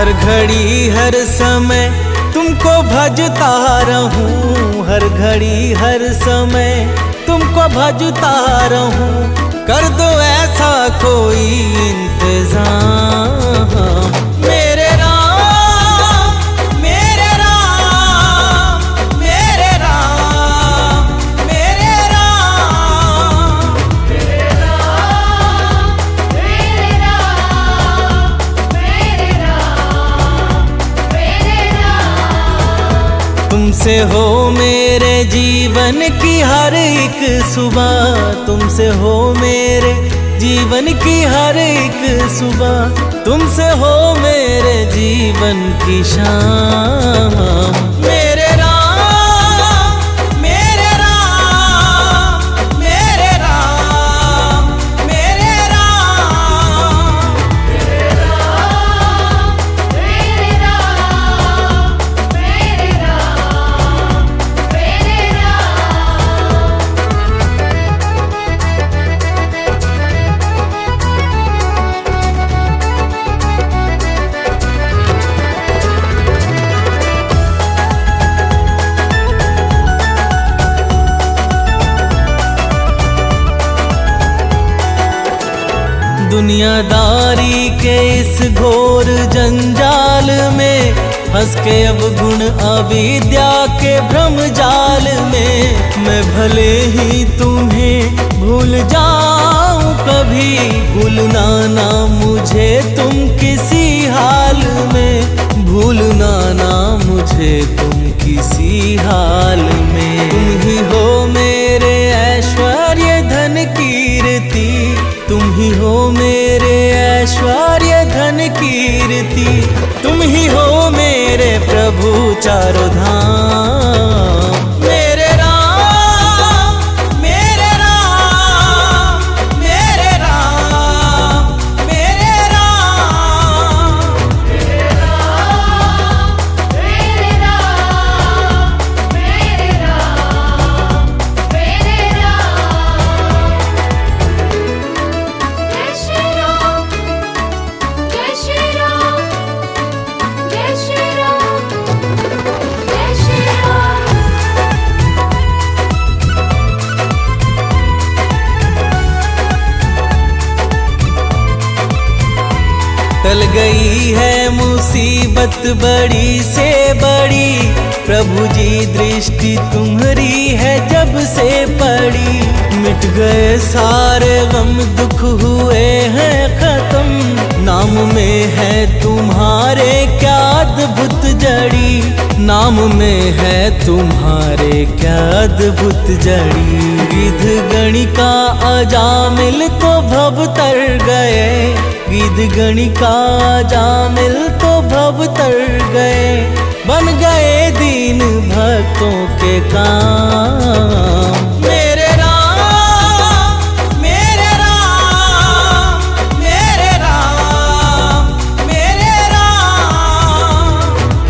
हर घड़ी हर समय तुमको भजता रहूं, हर घड़ी हर समय तुमको भजता रहूं। कर दो ऐसा कोई इंतजाम मेरे राम, मेरे राम, मेरे राम, मेरे राम, मेरे राम, मेरे राम, मेरे राम, मेरे राम। तुमसे हो मेरे जीवन की हर एक सुबह, तुमसे हो मेरे जीवन की हर एक सुबह, तुमसे हो मेरे जीवन की शाम। मेरे राम, मेरे राम, मेरे राम, मेरे राम, मेरे राम, मेरे राम, मेरे राम, मेरे राम। दुनियादारी के इस घोर जंजाल में फंस के अब गुण अविद्या के भ्रम जाल में, मैं भले ही तुम्हें भूल जाऊं कभी, भूलना ना मुझे तुम किसी हाल में, भूलना ना मुझे तुम किसी हाल में। तुम ही हो मेरे ऐश्वर्य धन कीर्ति, तुम ही हो मेरे ऐश्वर्य धन कीर्ति, तुम ही हो मेरे प्रभु चारों धाम। मेरे राम, मेरे राम, मेरे राम, मेरे राम, मेरे राम, मेरे राम, मेरे राम, मेरे राम। जय श्री राम, जय श्री राम, जय श्री राम, जय श्री राम। टल गई है मुसीबत बड़ी से बड़ी, प्रभु जी दृष्टि तुम्हारी है जब से पड़ी। मिट गए सारे गम दुख हुए हैं खत्म, नाम में है तुम्हारे क्या अद्भुत जड़ी, नाम में है तुम्हारे क्या अद्भुत जड़ी। गिद्ध गणिका अजामिल तो भव तर गए, गिद्ध गणिका अजामिल तो भव तर गए, बन गए दीन भक्तों के काम। मेरे राम, मेरे राम, मेरे राम, मेरे राम,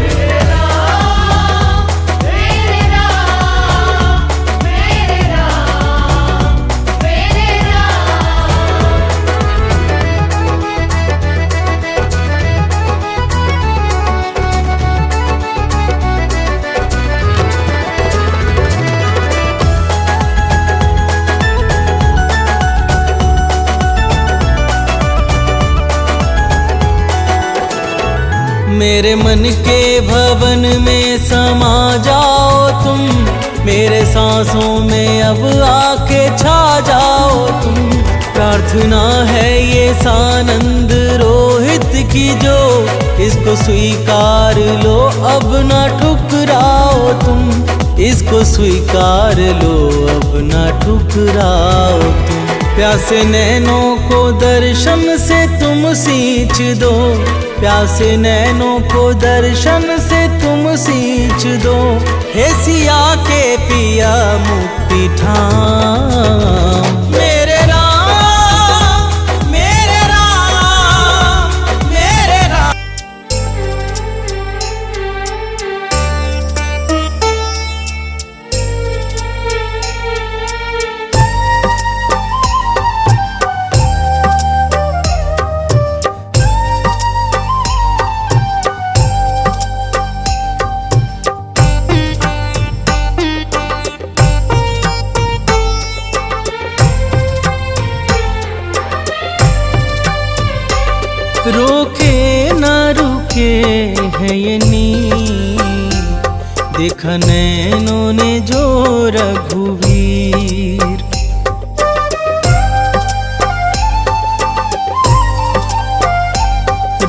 मेरे राम, मेरे राम, मेरे राम, मेरे राम। मेरे मन के भवन में समा जाओ तुम, मेरे सांसों में अब आके छा जाओ तुम। प्रार्थना है ये सानंद रोहित की जो, इसको स्वीकार लो अब ना ठुकराओ तुम, इसको स्वीकार लो अब ना ठुकराओ तुम। प्यासे नैनों को दर्शन से तुम सींच दो, प्यासे नैनों को दर्शन से तुम सींच दो। हे सिया के पिया मुक्ति ठाम। मेरे राम, मेरे राम, मेरे राम। रोके ना रुके है ये नीर, देखा नैनों ने जो रघुवीर।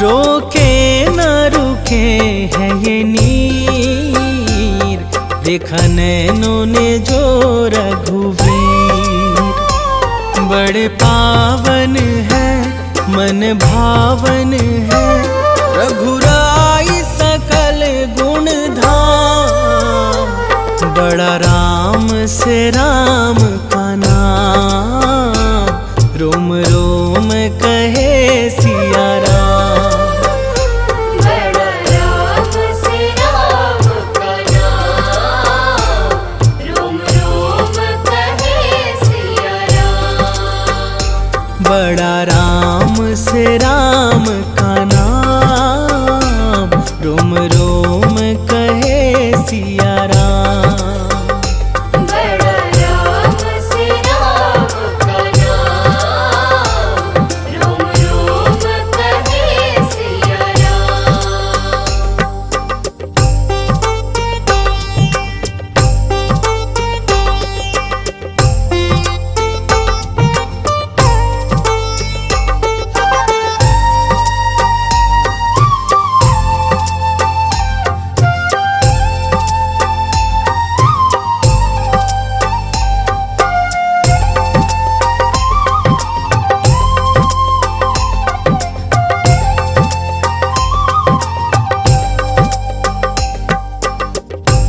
रोके ना रुके है ये नीर, देखा नैनों ने जो रघुवीर। बड़े पावन है मन भावन है, रघुराई सकल गुण धाम। बड़ा राम से राम का नाम, रोम रोम कहे सिया राम। बड़ा राम से राम का नाम, रोम रोम कहे सिया राम। बड़ा राम से राम का नाम, रोम रोम कहे सिया राम। बड़ा राम से राम का नाम, रोम रोम कहे सिया राम।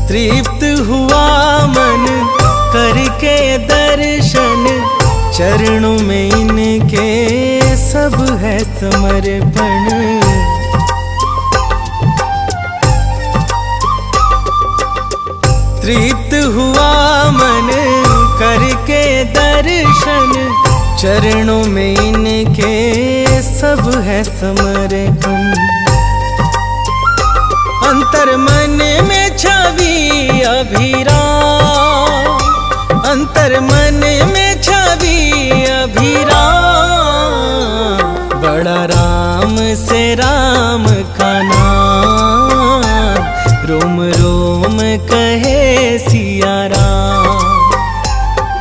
तृप्त हुआ मन करके दर्शन, चरणों में इनके सब है समर्पण। तृप्त हुआ मन करके दर्शन, चरणों में इनके सब है समर्पण। अंतर मन में छवि अभिराम, अंतर मन में छवि अभिराम। बड़ा राम से राम का नाम, रोम रोम कहे सिया राम।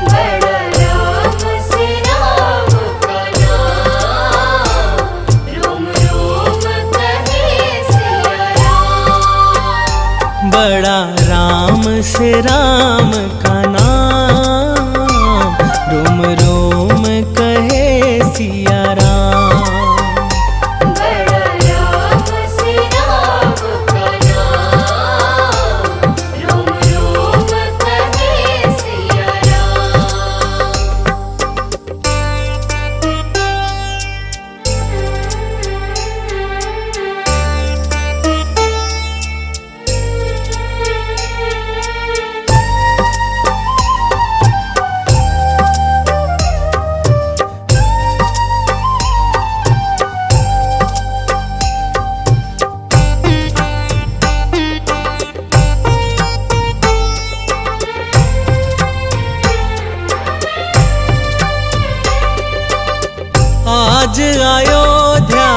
बड़ा राम से राम का नाम, रोम रोम कहे सिया राम। बड़ा राम से राम का नाम, रोम रोम कहे सिया राम। बड़ा राम से राम का नाम, रोम रोम कहे सिया आज अयोध्या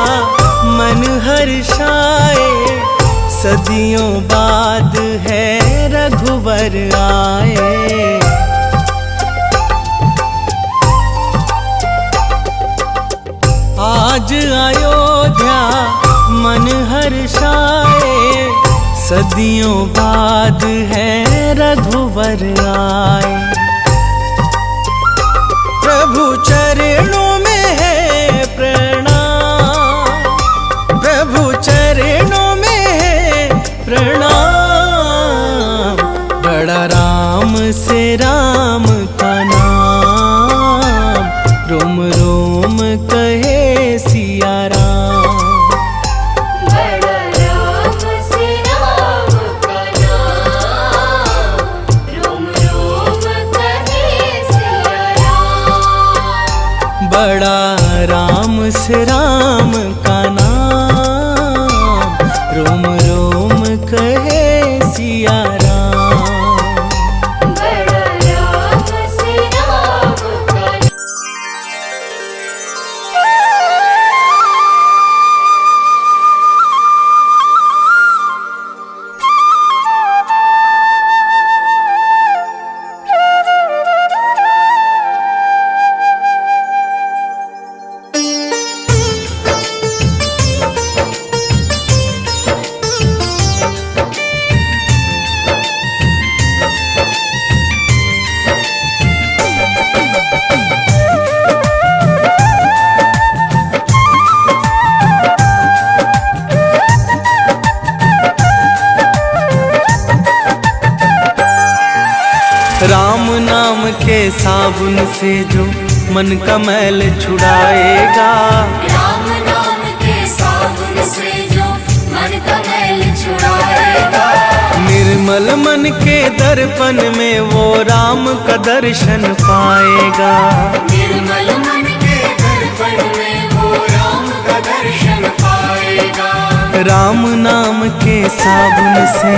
मन हर्षाए, सदियों बाद है रघुवर आए। आज अयोध्या मन हर्षाए, सदियों बाद है रघुवर आए। प्रभु चरणों में है प्रणाम, प्रभु चरणों में है प्रणाम। बड़ा राम से राम का नाम, रोम रोम कहे सिया राम। बड़ा राम से राम का नाम, रोम रोम कहे सिया राम। बड़ा राम से राम का नाम, रोम रोम कहे सिया राम। बड़ा राम से राम का साबुन से जो मन का मैल छुड़ाएगा। राम नाम के साबुन से जो मन का मैल छुड़ाएगा। निर्मल मन के दर्पण में वो राम का दर्शन पाएगा। निर्मल मन के दर्पण में वो राम का दर्शन पाएगा। राम नाम के साबुन से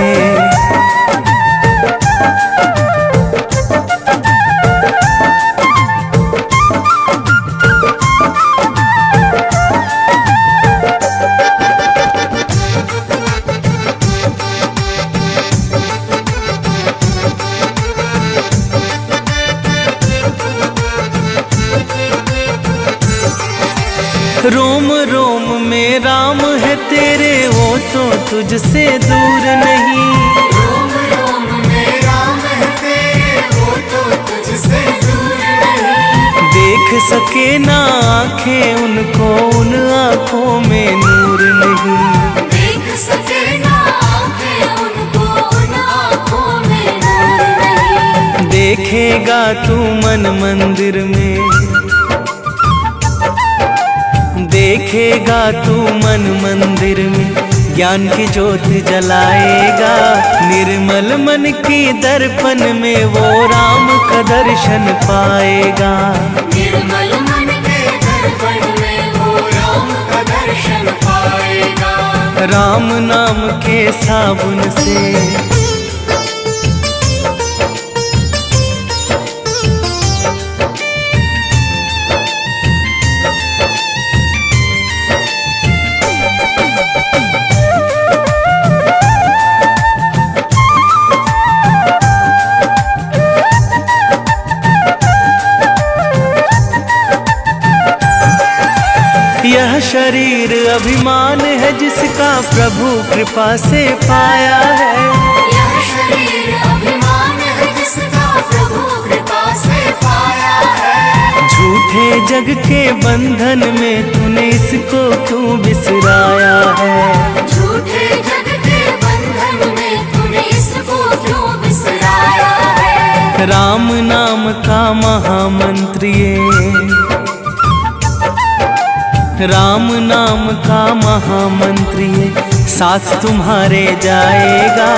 रोम रोम में राम है तेरे, वो तो तुझसे दूर नहीं। रोम रोम में राम है तेरे, वो तो तुझसे दूर नहीं। देख सके ना आंखें उनको, उन आंखों में नूर नहीं। देख सके ना आंखें उनको, उन आंखों में नूर नहीं। देखेगा तू मन मंदिर में, देखेगा तू मन मंदिर में, ज्ञान की ज्योत जलाएगा। निर्मल मन की दर्पण में वो राम का दर्शन पाएगा। निर्मल मन के दर्पण में वो राम का दर्शन पाएगा। राम नाम के साबुन से यह शरीर अभिमान है जिसका प्रभु कृपा से पाया है। यह शरीर अभिमान है जिसका प्रभु कृपा से पाया है। झूठे जग के बंधन में तूने इसको क्यों बिसराया है। झूठे जग के बंधन में तूने इसको क्यों बिसराया है। राम नाम का महामंत्र ये, राम नाम का महामंत्र ये साथ तुम्हारे जाएगा।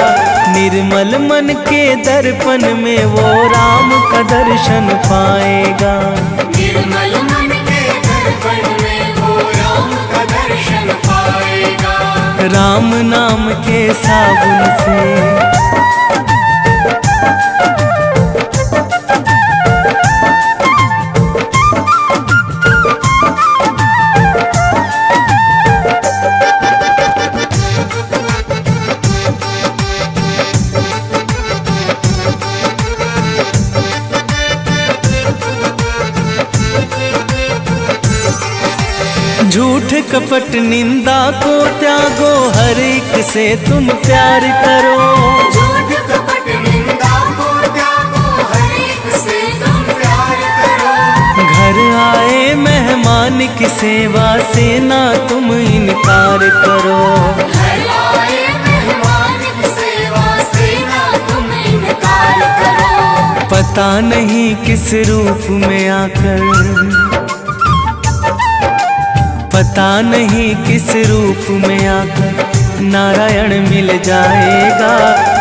निर्मल मन के दर्पण में वो राम का दर्शन पाएगा। निर्मल मन के दर्पण में वो राम का दर्शन पाएगा। राम नाम के साबुन से झूठ कपट निंदा को त्यागो, हर एक से तुम प्यार करो। झूठ कपट निंदा को त्यागो, हर एक से तुम प्यार करो। घर आए मेहमान की सेवा से ना तुम इनकार करो। घर आए मेहमान की सेवा से ना तुम इनकार करो। पता नहीं किस रूप में आकर, पता नहीं किस रूप में आकर नारायण मिल जाएगा।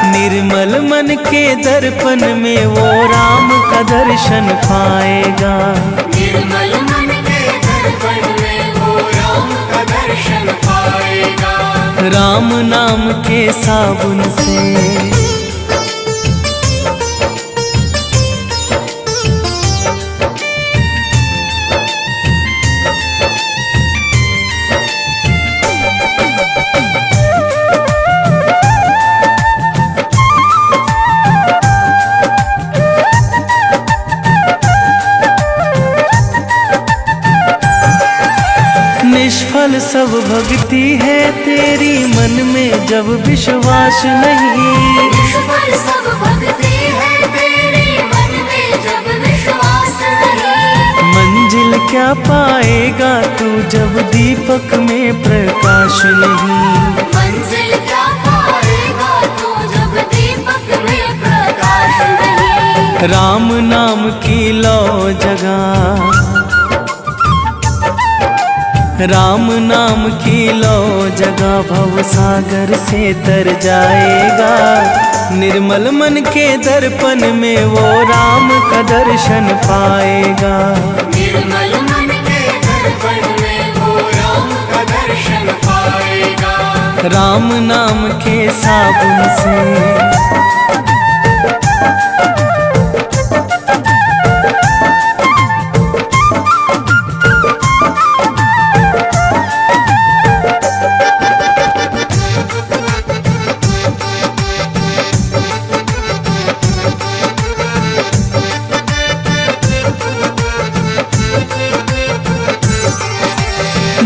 निर्मल मन के दर्पण में वो राम का दर्शन पाएगा। निर्मल मन के दर्पण में वो राम का दर्शन पाएगा। राम नाम के साबुन से निष्फल सब भक्ति है तेरी, मन में जब विश्वास नहीं। निष्फल सब भक्ति है तेरी, मन में जब विश्वास नहीं। मंजिल क्या पाएगा तू जब दीपक में प्रकाश नहीं। मंजिल क्या पाएगा तू जब दीपक में प्रकाश नहीं। राम नाम की लो जगह, राम नाम की लो जगह, भव सागर से तर जाएगा। निर्मल मन के दर्पण में वो राम का दर्शन पाएगा। निर्मल मन के दर्पण में वो राम का दर्शन पाएगा। राम नाम के साबुन से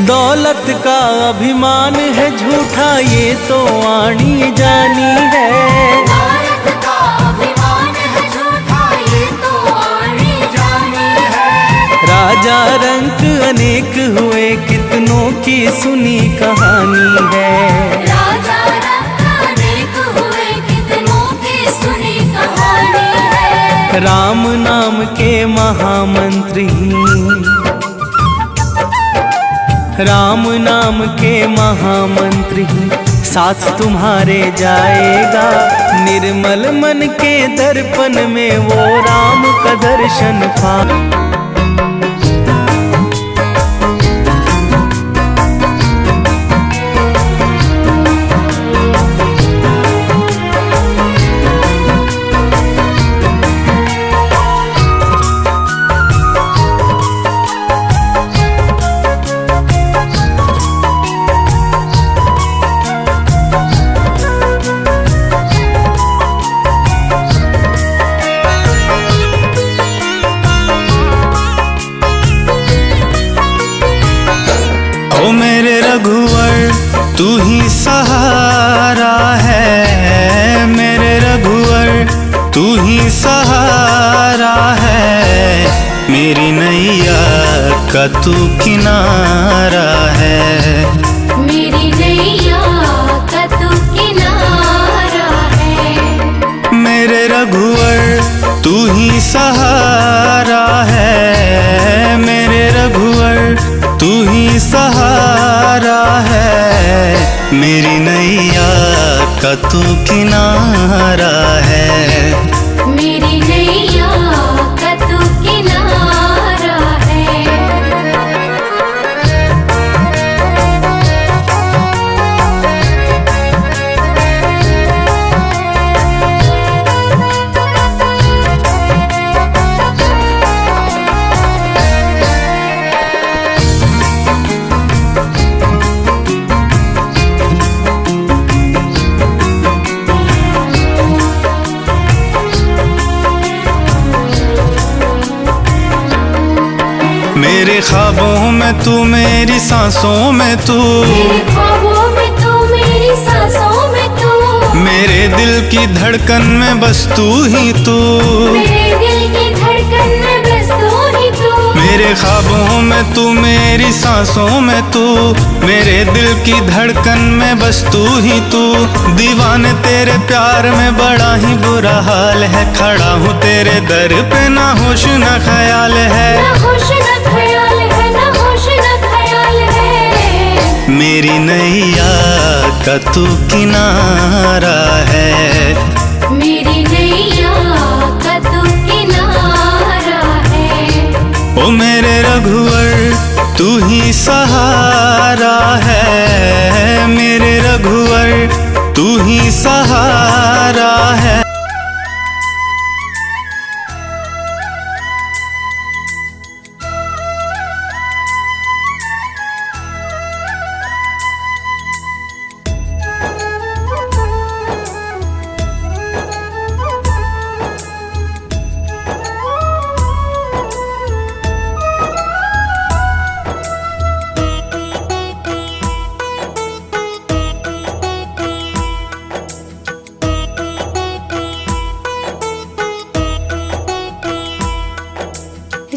दौलत का अभिमान है झूठा, ये तो आनी जानी है। भारत का अभिमान है झूठा, ये तो आनी जानी है। राजा रंक अनेक हुए, कितनों की सुनी कहानी है। राजा रंक अनेक हुए, कितनों की सुनी कहानी है। राम नाम के महामंत्री, राम नाम के महामंत्री साथ तुम्हारे जाएगा। निर्मल मन के दर्पण में वो राम का दर्शन पा। ओ मेरे रघुवर तू ही सहारा है, मेरे रघुवर तू ही सहारा है। मेरी नैया का तू किनारा है, मेरी नैया का तू किनारा है। मेरे रघुवर तू ही सहारा है, मेरे रघुवर तू ही सहारा है। मेरी नैया का तू किनारा है, मेरी नैया का तू किनारा है। मेरे ख्वाबों में तू, मेरी सांसों में तू, मेरे ख्वाबों में तू, मेरी सांसों में तू, मेरे दिल की धड़कन में बस तू ही तू, मेरे दिल की धड़कन में बस तू ही तू। मेरे ख्वाबों में तू, मेरी सांसों में तू, मेरे दिल की धड़कन में बस तू ही तू। दीवाने तेरे प्यार में बड़ा ही बुरा हाल है, खड़ा हूँ तेरे दर पे ना होश ना ख्याल है। ना होश ना ख्याल है, ना होश ना ख्याल है। मेरी नैया का तू किनारा है, मेरी नैया का तू किनारा है। ओ मेरे रघुवर तू ही सहारा है, मेरे रघुवर तू ही सहारा है।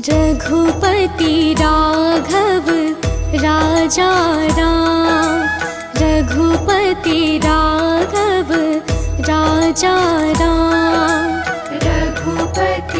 रघुपति राघव राजा राम, रघुपति राघव राजा राम, रघुपति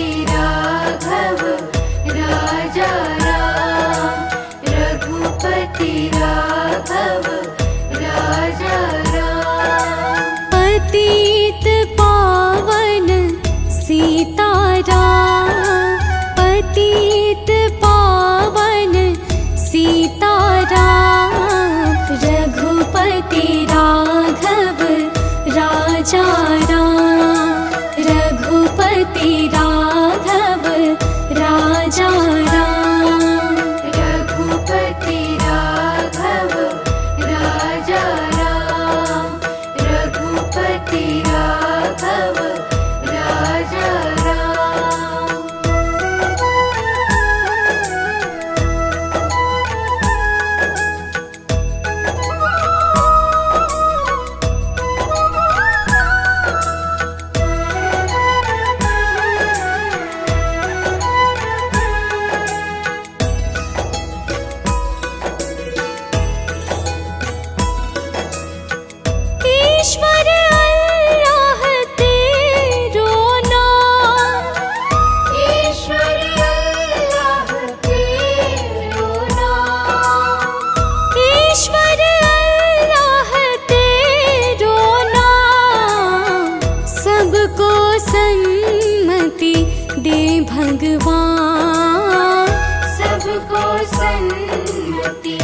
भगवान, सबको सन्मति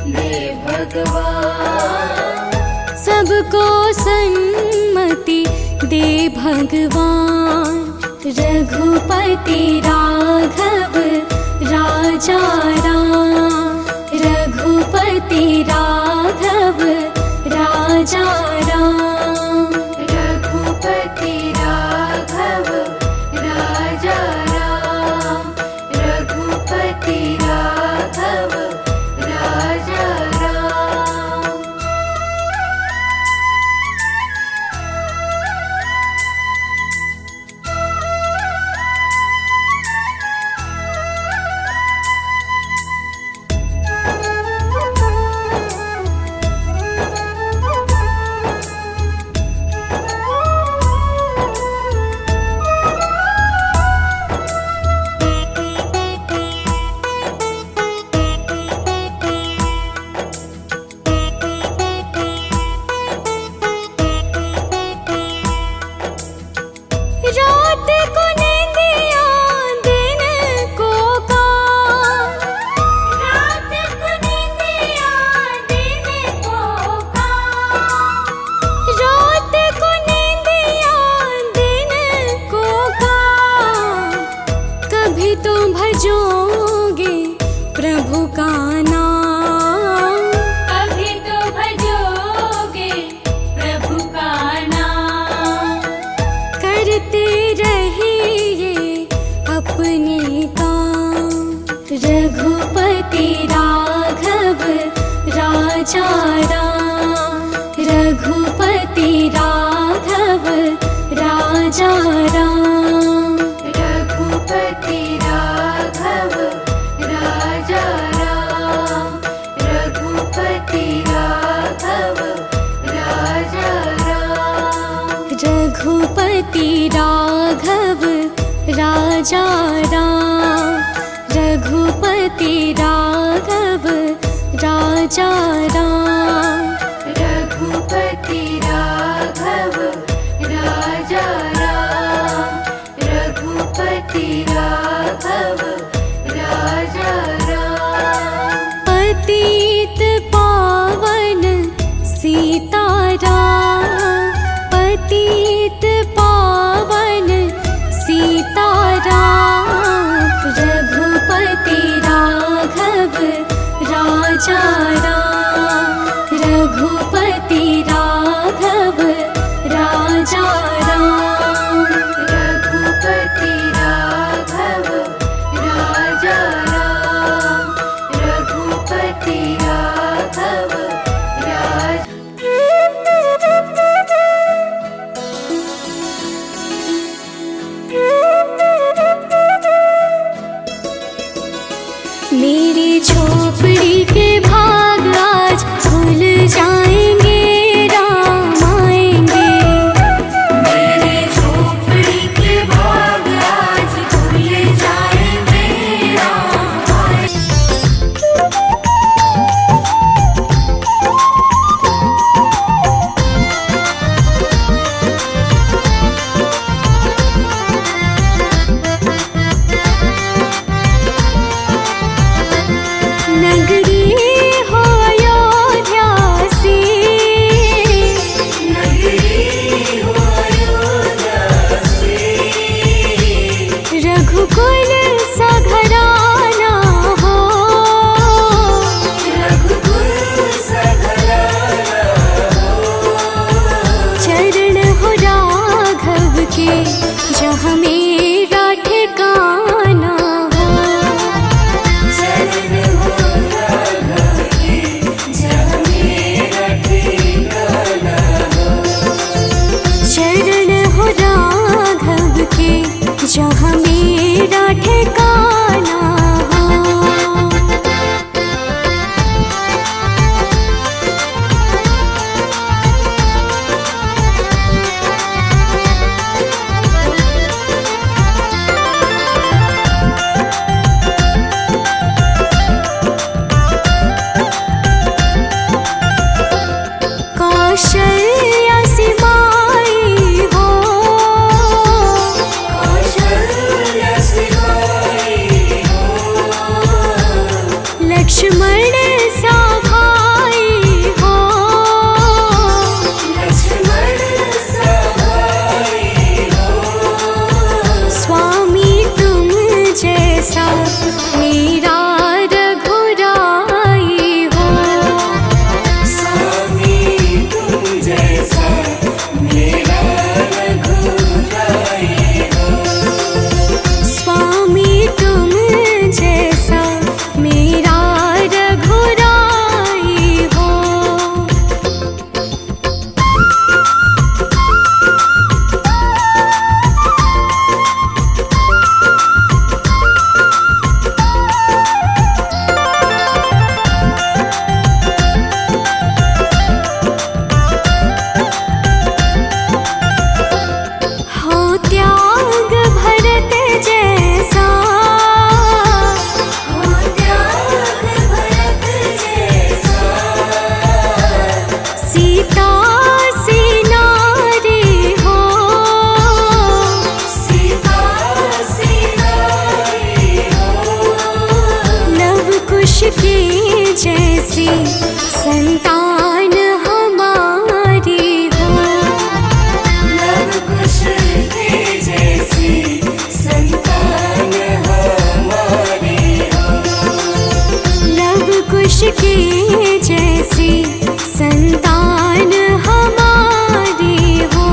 दे भगवान, सबको सन्मति दे भगवान। रघुपति राघव राजा राम, रघुपति राघव राजा राम, रघुपति राघव राजा राम, रघुपति राघव राजा राम। रात को नींदिया दिन को काम, रात को नींदिया दिन को काम, रात को नींदिया दिन को काम। कभी तो भजोगे प्रभु का नाम, कभी तो भजोगे प्रभु का नाम, करते रहिए अपने काम। रघुपति राघव राजा राम, रघुपति राघव राजा राम, रघुपति राघव राजा राम, रघुपति राघव राजा राम, रघुपति राघव राजा राम, रघुपति राघव राजा राम। संतान हमारी हो। लव कुश के जैसी संतान हमारी हो। लव कुश के जैसी संतान हमारी हो।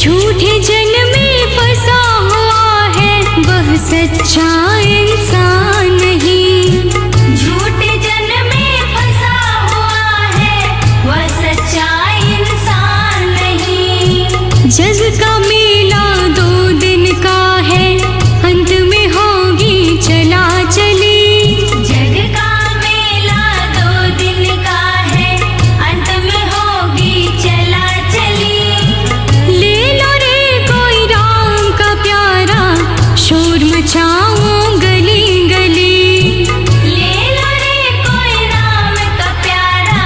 झूठे जन में फंसा हुआ है वह सच्चा इंसान नहीं। झूठे जन में फंसा हुआ है वह सच्चा इंसान नहीं। जग का मेला 2 दिन का है अंत में होगी चला चली। जग का मेला 2 दिन का है अंत में होगी चला चली। ले लो रे कोई राम का प्यारा शोर मचाऊं गली गली। ले लो रे कोई राम का प्यारा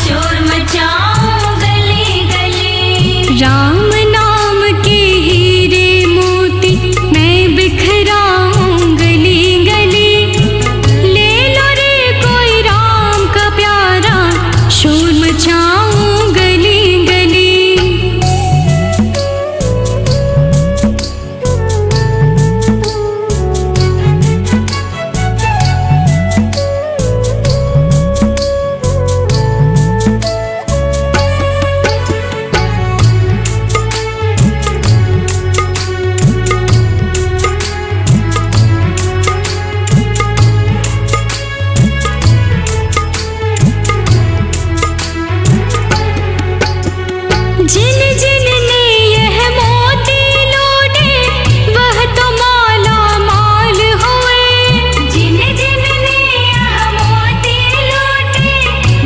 शोर मचाऊं गली गली। राम नाम के हीरे मोती मैं बिखराऊं गली गली। ले लो रे कोई राम का प्यारा शोर मचाऊं गली गली। जिन जिन ने यह मोती लूटे वह तो माला माल हुए। जिन जिन ने यह मोती लूटे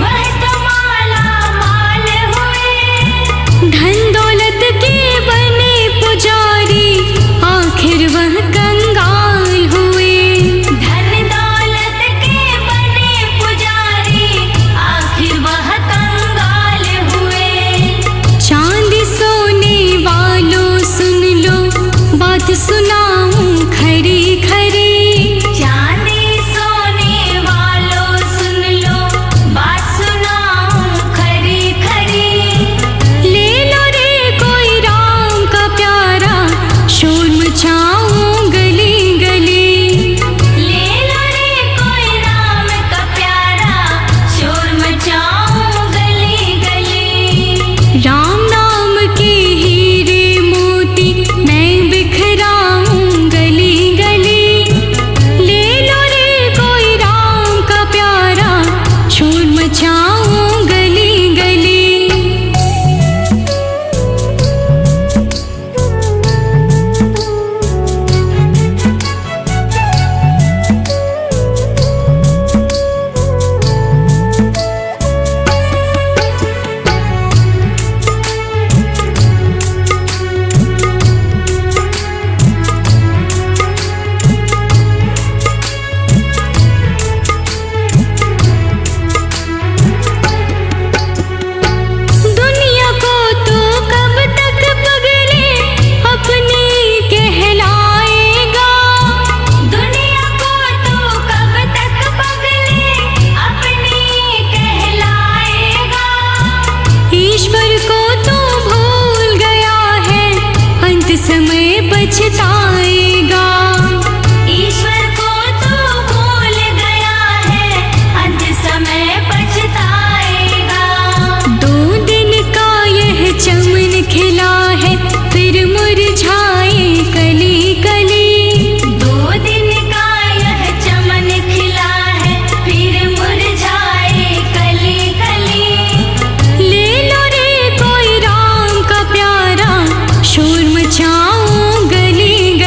वह तो माला माल हुए। धन दौलत के बने पुजारी आखिर वह कंगाल हुए। धन दौलत के बने पुजारी आखिर वह कंगाल हुए। चांदी सोने वालों सुन लो बात सुनाऊं खरी खरी। चांदी सोने वालों सुन लो बात सुनाऊं खरी खरी। ले लो रे कोई राम का प्यारा शोर मचाऊं गली गली। ले लो रे कोई राम का प्यारा शोर मचाऊं गली गली। राम नाम के हीरे मोती मैं बिखराऊं गली गली। ले लो रे कोई राम का प्यारा शोर मचाऊं गली गली। दुनिया को तो कब तक पगले अपनी कहलाएगा। दुनिया को तो कब तक पगले अपनी कहलाएगा। ईश्वर को तो भूल गया है अंत समय पछताएगा। ईश्वर को तो भूल गया है अंत समय पछताएगा। 2 दिन का यह चमन खिला है फिर मुरझाए कली कली। 2 दिन का यह चमन खिला है फिर मुरझाए कली कली। ले लो रे कोई राम का प्यारा शोर मचाऊं गली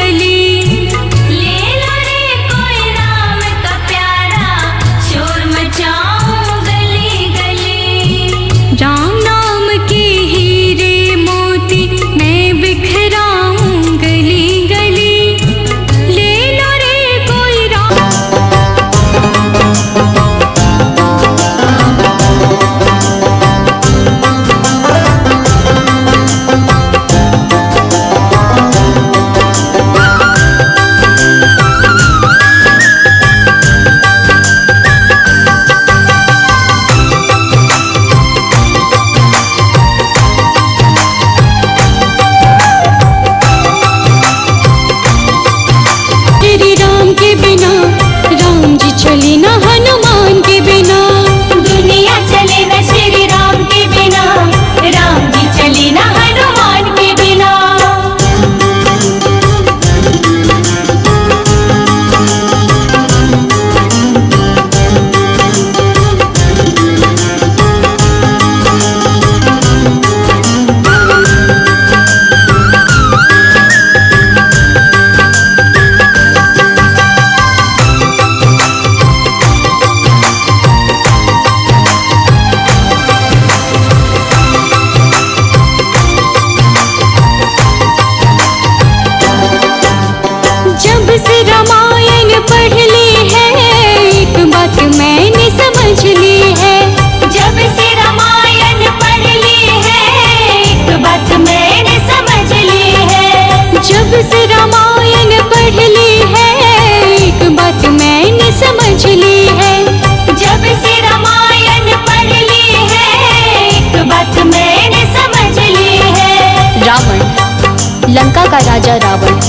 लंका का राजा रावण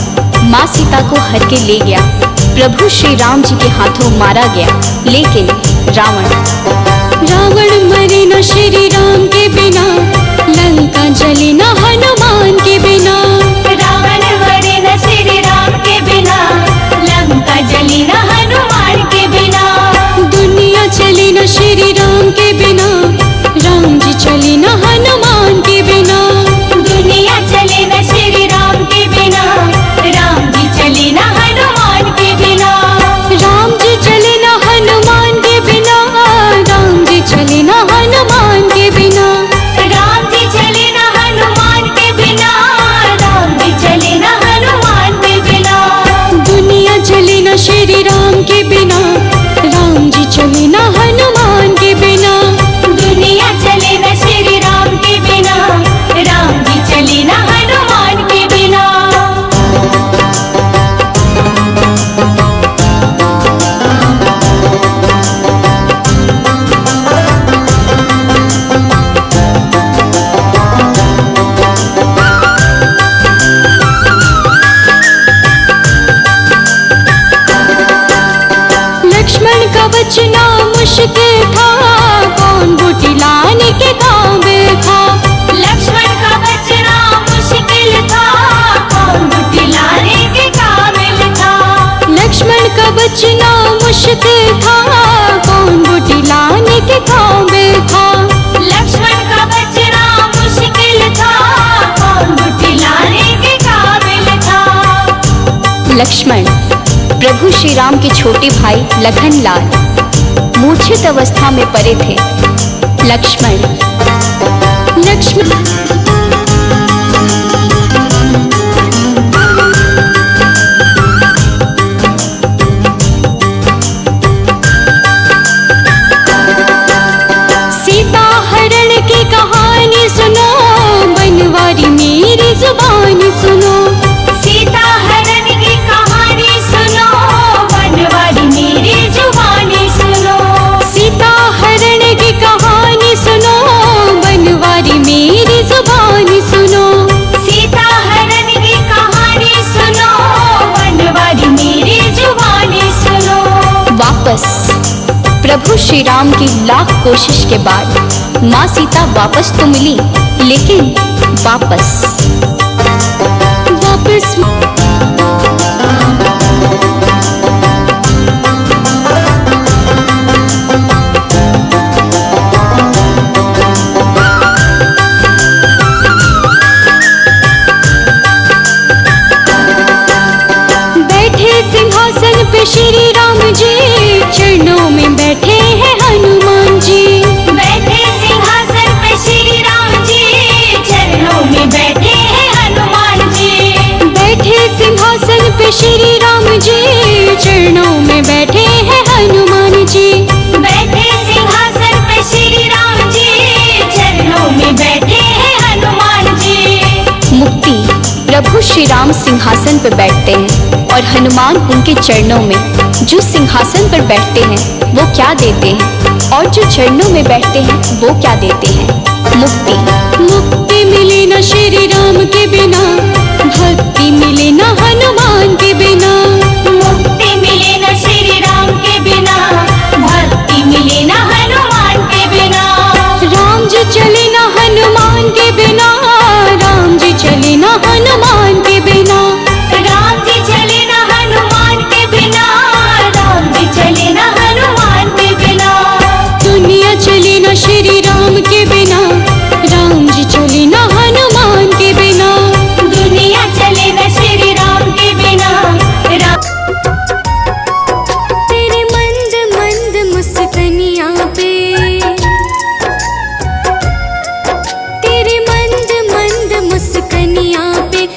माँ सीता को हर के ले गया। प्रभु श्री राम जी के हाथों मारा गया। लेकिन रावण मरे न श्री राम के बिना, लंका जले न हनुमान के बिना। रावण मरे न श्री राम के बिना, लंका जली न हनुमान के बिना। दुनिया चले न श्री राम के बिना, राम जी चले न हनुमान के बिना। दुनिया चले न श्री राम के बिना, राम जी चले न हनुमान के बिना। राम जी चले न हनुमान के बिना, राम जी चले न हनुमान के बिना। राम जी चले न हनुमान के बिना, राम जी चले न हनुमान के बिना। दुनिया चले न श्री राम के बिना, राम जी चले न हनुमान के बिना। दुनिया चले न श्री राम के बिना, राम जी चले न हनुमान के बिना। लक्ष्मण का बचना मुश्किल था, कौन बूटी लाने के काबिल था। लक्ष्मण का बचना मुश्किल था, कौन बूटी लाने के काबिल था। लक्ष्मण का बचना मुश्किल था, कौन बूटी लाने के काबिल था। लक्ष्मण का बचना मुश्किल था, कौन बूटी लाने के काबिल था। लक्ष्मण प्रभु श्री राम के छोटे भाई लखन लाल मूर्छित अवस्था में पड़े थे। लक्ष्मण सीता हरण की कहानी सुनो, बनवारी मेरी जुबानी सुनो। सीता हरण की कहानी सुनो, बनवारी मेरी जुबानी सुनो। सीता हरण की कहानी सुनो, बनवारी मेरी जुबानी सुनो। सीता हरण की कहानी सुनो, बनवारी मेरी जुबानी सुनो। वापस प्रभु श्री राम की लाख कोशिश के बाद माँ सीता वापस तो मिली, लेकिन वापस बैठे सिंहासन पे श्री राम जी, चरणों में बैठे हैं हनुमान जी। बैठे सिंहासन पे श्री राम जी, चरणों में बैठे हैं हनुमान जी। बैठे सिंहासन पे श्री राम जी, चरणों में बैठे हैं हनुमान जी। बैठे सिंहासन पे श्री राम जी, चरणों में बैठे हैं हनुमान जी। मुक्ति प्रभु श्री राम सिंहासन पर बैठते हैं और हनुमान उनके चरणों में जो सिंहासन पर बैठते हैं वो क्या देते हैं, और जो चरणों में बैठते हैं वो क्या देते हैं। मुक्ति मिले न श्री राम के बिना, भक्ति मिले न हनुमान के बिना। मुक्ति मिले न श्री राम के बिना, भक्ति मिले न हनुमान के बिना। राम जी चले न हनुमान के बिना, राम जी चले न हनुमान के बिना। राम जी चले न हनुमान के बिना, राम जी चले न हनुमान के बिना। दुनिया चले न श्री राम के बिना, राम जी चले न हनुमान के बिना। दुनिया चले न श्री राम के बिना, तेरे मंद मंद मुस्कनिया पे, तेरे मंद मंद मुस्कनिया पे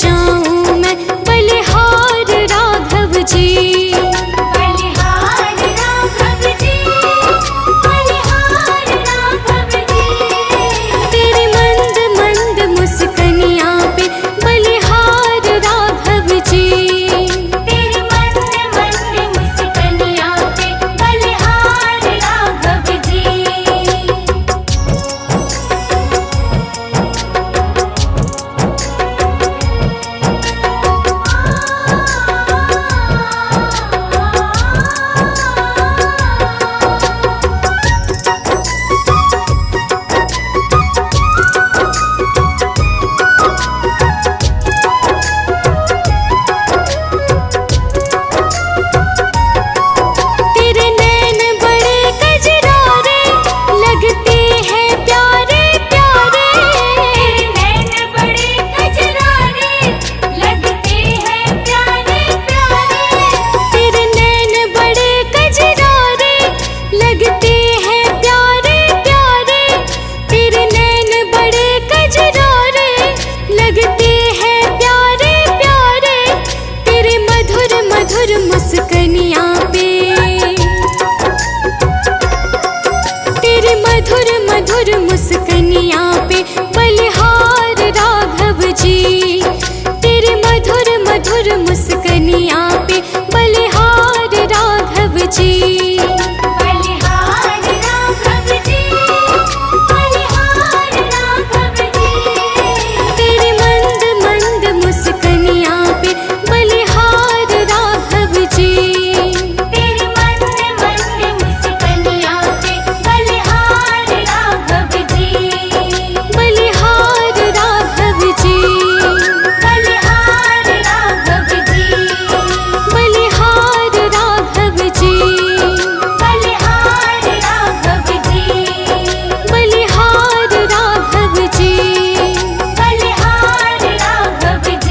जाऊं मैं